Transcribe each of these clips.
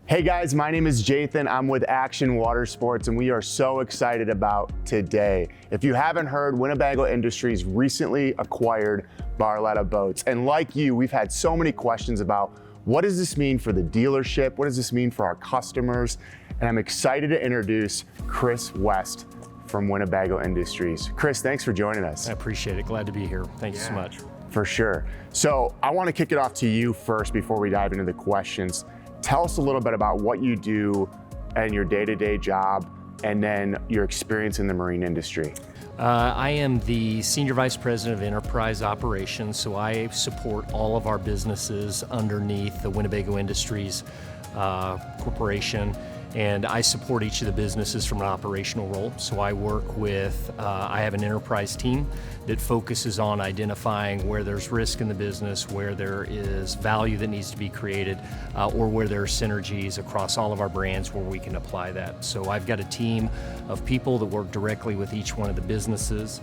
Hey guys, my name is Jathan. I'm with Action Water Sports, and we are so excited about today. If you haven't heard, Winnebago Industries recently acquired Barletta Boats. And like you, we've had so many questions about what does this mean for the dealership? What does this mean for our customers? And I'm excited to introduce Chris West from Winnebago Industries. Chris, thanks for joining us. I appreciate it. Glad to be here. Thank you so much. For sure. So I want to kick it off to you first before we dive into the questions. Tell us a little bit about what you do and your day-to-day job, and then your experience in the marine industry. I am the Senior Vice President of Enterprise Operations, so I support all of our businesses underneath the Winnebago Industries Corporation, and I support each of the businesses from an operational role. So I work with, I have an enterprise team that focuses on identifying where there's risk in the business, where there is value that needs to be created, or where there are synergies across all of our brands where we can apply that. So I've got a team of people that work directly with each one of the businesses.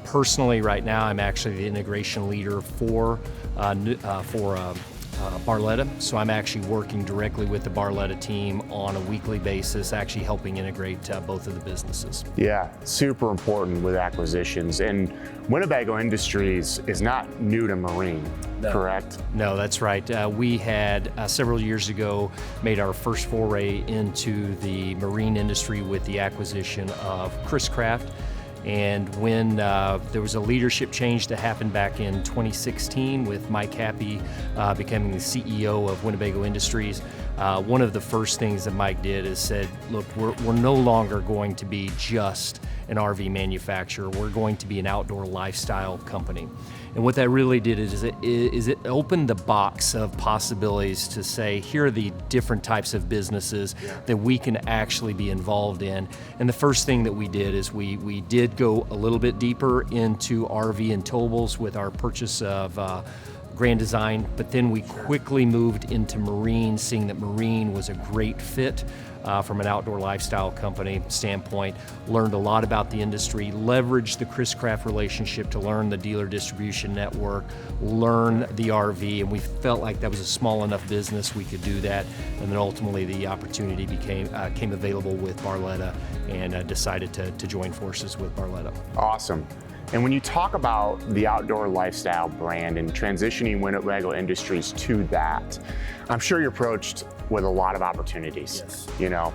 Personally, right now, I'm actually the integration leader for Barletta, so I'm actually working directly with the Barletta team on a weekly basis, actually helping integrate both of the businesses. Yeah, super important with acquisitions. And Winnebago Industries is not new to marine, correct? No, that's right. We had several years ago made our first foray into the marine industry with the acquisition of Chris Craft. And when there was a leadership change that happened back in 2016 with Mike Happy becoming the CEO of Winnebago Industries, one of the first things that Mike did is said, look, we're no longer going to be just an RV manufacturer. We're going to be an outdoor lifestyle company. And what that really did is it opened the box of possibilities to say, here are the different types of businesses that we can actually be involved in. And the first thing that we did is we did go a little bit deeper into RV and towables with our purchase of Grand Design, but then we quickly moved into marine, seeing that marine was a great fit from an outdoor lifestyle company standpoint. Learned a lot about the industry, leveraged the Chris Craft relationship to learn the dealer distribution network, learn the RV, and we felt like that was a small enough business we could do that. And then ultimately the opportunity came available with Barletta, and decided to join forces with Barletta. Awesome. And when you talk about the outdoor lifestyle brand and transitioning Winnebago Industries to that, I'm sure you're approached with a lot of opportunities, you know?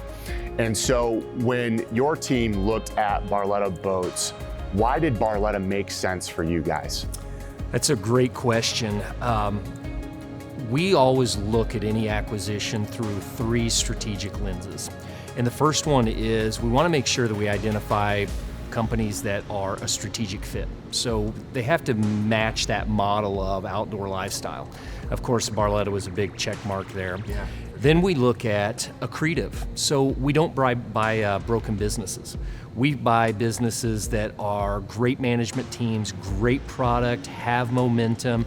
And so when your team looked at Barletta Boats, why did Barletta make sense for you guys? That's a great question. We always look at any acquisition through three strategic lenses. And the first one is we want to make sure that we identify companies that are a strategic fit. So they have to match that model of outdoor lifestyle. Of course, Barletta was a big check mark there. Yeah. Then we look at accretive. So we don't buy broken businesses. We buy businesses that are great management teams, great product, have momentum,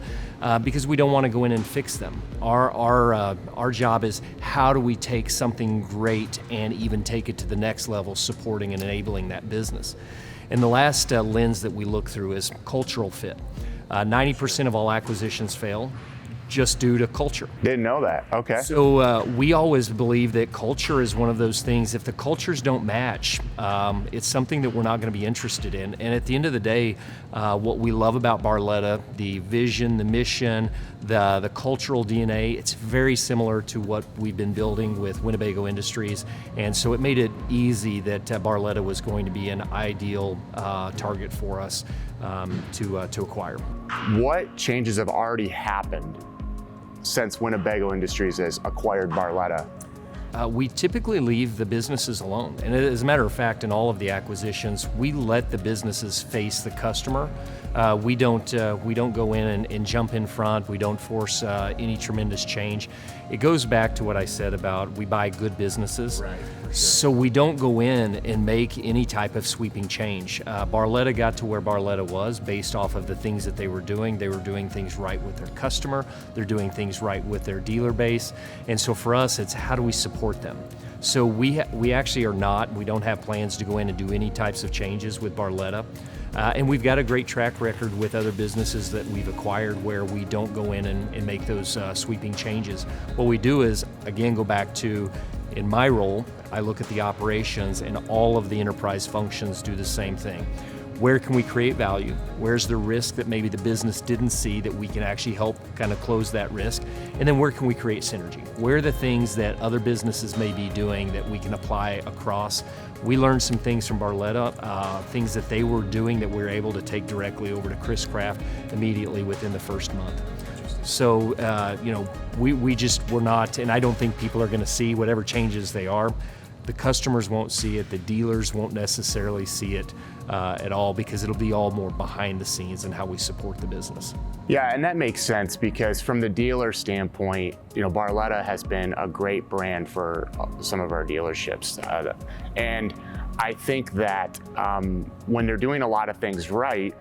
because we don't want to go in and fix them. Our job is how do we take something great and even take it to the next level, supporting and enabling that business. And the last lens that we look through is cultural fit. 90% of all acquisitions fail just due to culture. Didn't know that, okay. So we always believe that culture is one of those things, if the cultures don't match, it's something that we're not gonna be interested in. And at the end of the day, what we love about Barletta, the vision, the mission, the cultural DNA, it's very similar to what we've been building with Winnebago Industries. And so it made it easy that Barletta was going to be an ideal target for us to acquire. What changes have already happened since Winnebago Industries has acquired Barletta? We typically leave the businesses alone. And as a matter of fact, in all of the acquisitions, we let the businesses face the customer. We don't go in and jump in front. We don't force any tremendous change. It goes back to what I said about we buy good businesses. Right. So we don't go in and make any type of sweeping change. Barletta got to where Barletta was based off of the things that they were doing. They were doing things right with their customer. They're doing things right with their dealer base. And so for us, it's how do we support them? So we actually are not, we don't have plans to go in and do any types of changes with Barletta. And we've got a great track record with other businesses that we've acquired where we don't go in and make those sweeping changes. What we do is, again, go back to, in my role, I look at the operations, and all of the enterprise functions do the same thing. Where can we create value? Where's the risk that maybe the business didn't see that we can actually help kind of close that risk? And then where can we create synergy? Where are the things that other businesses may be doing that we can apply across? We learned some things from Barletta, things that they were doing that we were able to take directly over to Chris Craft immediately within the first month. So, we're not, and I don't think people are going to see whatever changes they are. The customers won't see it, the dealers won't necessarily see it at all, because it'll be all more behind the scenes and how we support the business. Yeah, and that makes sense, because from the dealer standpoint, Barletta has been a great brand for some of our dealerships. And I think that when they're doing a lot of things right,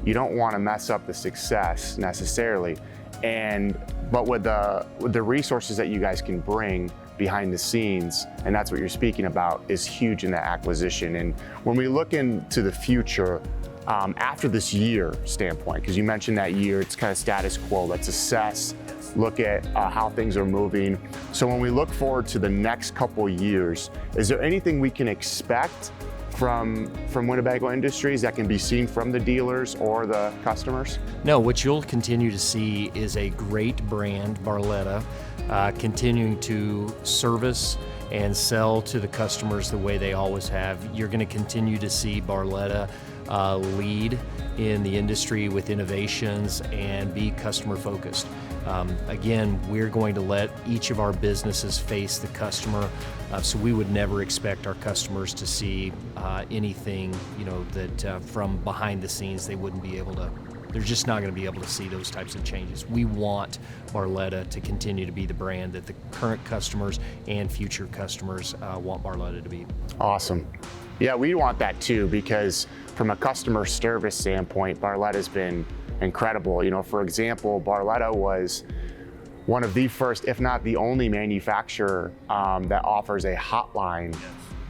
you don't want to mess up the success necessarily. But with the resources that you guys can bring behind the scenes, and that's what you're speaking about, is huge in that acquisition. And when we look into the future, after this year standpoint, because you mentioned that year, it's kind of status quo. Let's assess, look at how things are moving. So when we look forward to the next couple years, is there anything we can expect from Winnebago Industries that can be seen from the dealers or the customers? No, what you'll continue to see is a great brand, Barletta, continuing to service and sell to the customers the way they always have. You're going to continue to see Barletta lead in the industry with innovations and be customer focused. Again, we're going to let each of our businesses face the customer, so we would never expect our customers to see anything, that from behind the scenes they wouldn't be able to. They're just not going to be able to see those types of changes. We want Barletta to continue to be the brand that the current customers and future customers want Barletta to be. Awesome. Yeah, we want that too, because from a customer service standpoint, Barletta's been incredible. For example, Barletta was one of the first, if not the only manufacturer that offers a hotline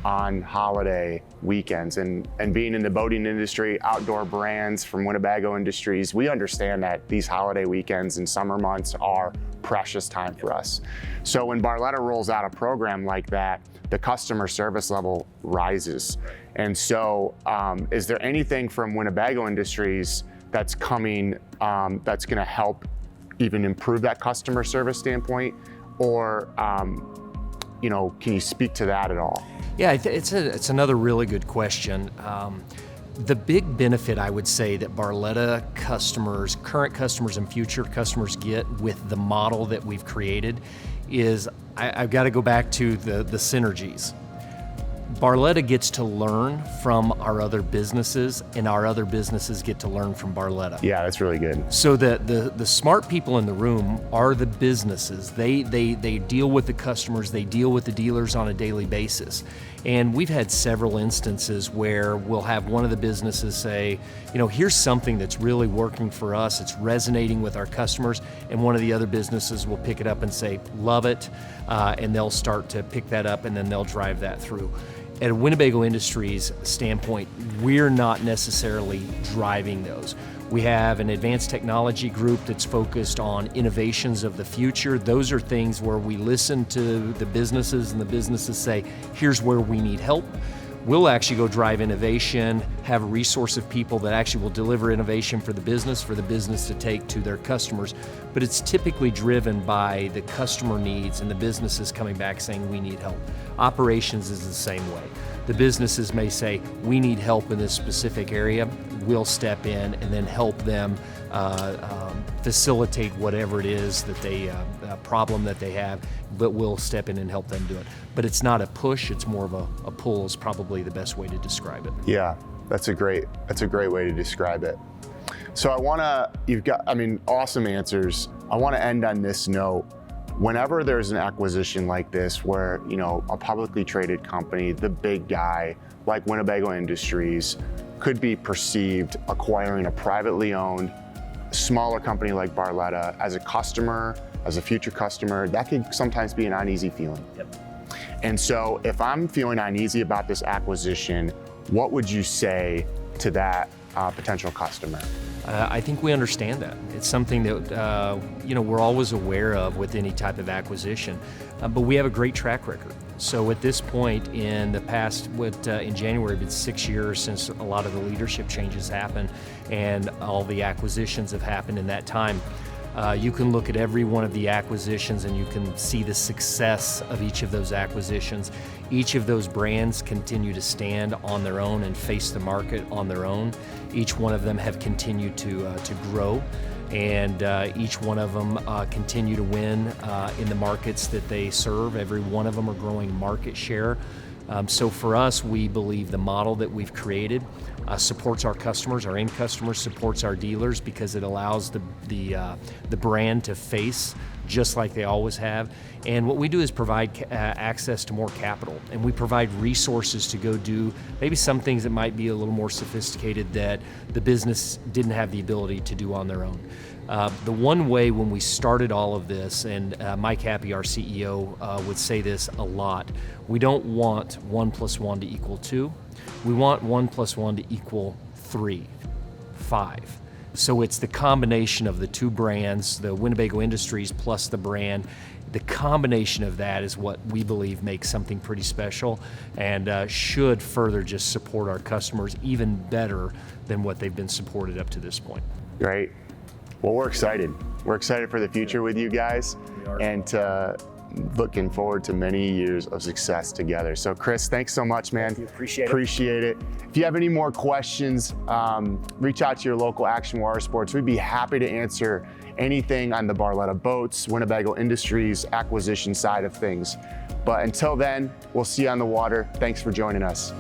on holiday weekends. And being in the boating industry, outdoor brands from Winnebago Industries, we understand that these holiday weekends and summer months are precious time for us. So when Barletta rolls out a program like that, the customer service level rises. And so is there anything from Winnebago Industries that's coming that's going to help even improve that customer service standpoint? Or can you speak to that at all? Yeah, it's another really good question. The big benefit, I would say, that Barletta customers, current customers and future customers get with the model that we've created is, I've got to go back to the synergies. Barletta gets to learn from our other businesses, and our other businesses get to learn from Barletta. Yeah, that's really good. So the smart people in the room are the businesses. They deal with the customers, they deal with the dealers on a daily basis. And we've had several instances where we'll have one of the businesses say, here's something that's really working for us, it's resonating with our customers, and one of the other businesses will pick it up and say, love it, and they'll start to pick that up, and then they'll drive that through. At a Winnebago Industries standpoint, we're not necessarily driving those. We have an advanced technology group that's focused on innovations of the future. Those are things where we listen to the businesses, and the businesses say, here's where we need help. We'll actually go drive innovation, have a resource of people that actually will deliver innovation for the business to take to their customers. But it's typically driven by the customer needs and the businesses coming back saying, we need help. Operations is the same way. The businesses may say, we need help in this specific area. We'll step in and then help them facilitate whatever it is that they problem that they have, but we'll step in and help them do it. But it's not a push, it's more of a pull is probably the best way to describe it. Yeah, that's a great way to describe it. So awesome answers. I want to end on this note. Whenever there's an acquisition like this where, a publicly traded company, the big guy like Winnebago Industries, could be perceived acquiring a privately owned, smaller company like Barletta as a customer, as a future customer, that could sometimes be an uneasy feeling. Yep. And so if I'm feeling uneasy about this acquisition, what would you say to that potential customer? I think we understand that. It's something that we're always aware of with any type of acquisition, but we have a great track record. So at this point in the past, in January, it's 6 years since a lot of the leadership changes happened and all the acquisitions have happened in that time. You can look at every one of the acquisitions and you can see the success of each of those acquisitions. Each of those brands continue to stand on their own and face the market on their own. Each one of them have continued to grow, and each one of them continue to win in the markets that they serve. Every one of them are growing market share. So for us, we believe the model that we've created supports our customers, our end customers, supports our dealers, because it allows the brand to face just like they always have. And what we do is provide access to more capital, and we provide resources to go do maybe some things that might be a little more sophisticated that the business didn't have the ability to do on their own. The one way when we started all of this, and Mike Happy, our CEO, would say this a lot, we don't want 1 + 1 to equal 2. We want 1 + 1 to equal 3, 5. So it's the combination of the two brands, the Winnebago Industries plus the brand. The combination of that is what we believe makes something pretty special, and should further just support our customers even better than what they've been supported up to this point. Great. Well, we're excited. We're excited for the future with you guys, and looking forward to many years of success together. So Chris, thanks so much, man. Thank you. Appreciate it. If you have any more questions, reach out to your local Action Water Sports. We'd be happy to answer anything on the Barletta Boats, Winnebago Industries acquisition side of things. But until then, we'll see you on the water. Thanks for joining us.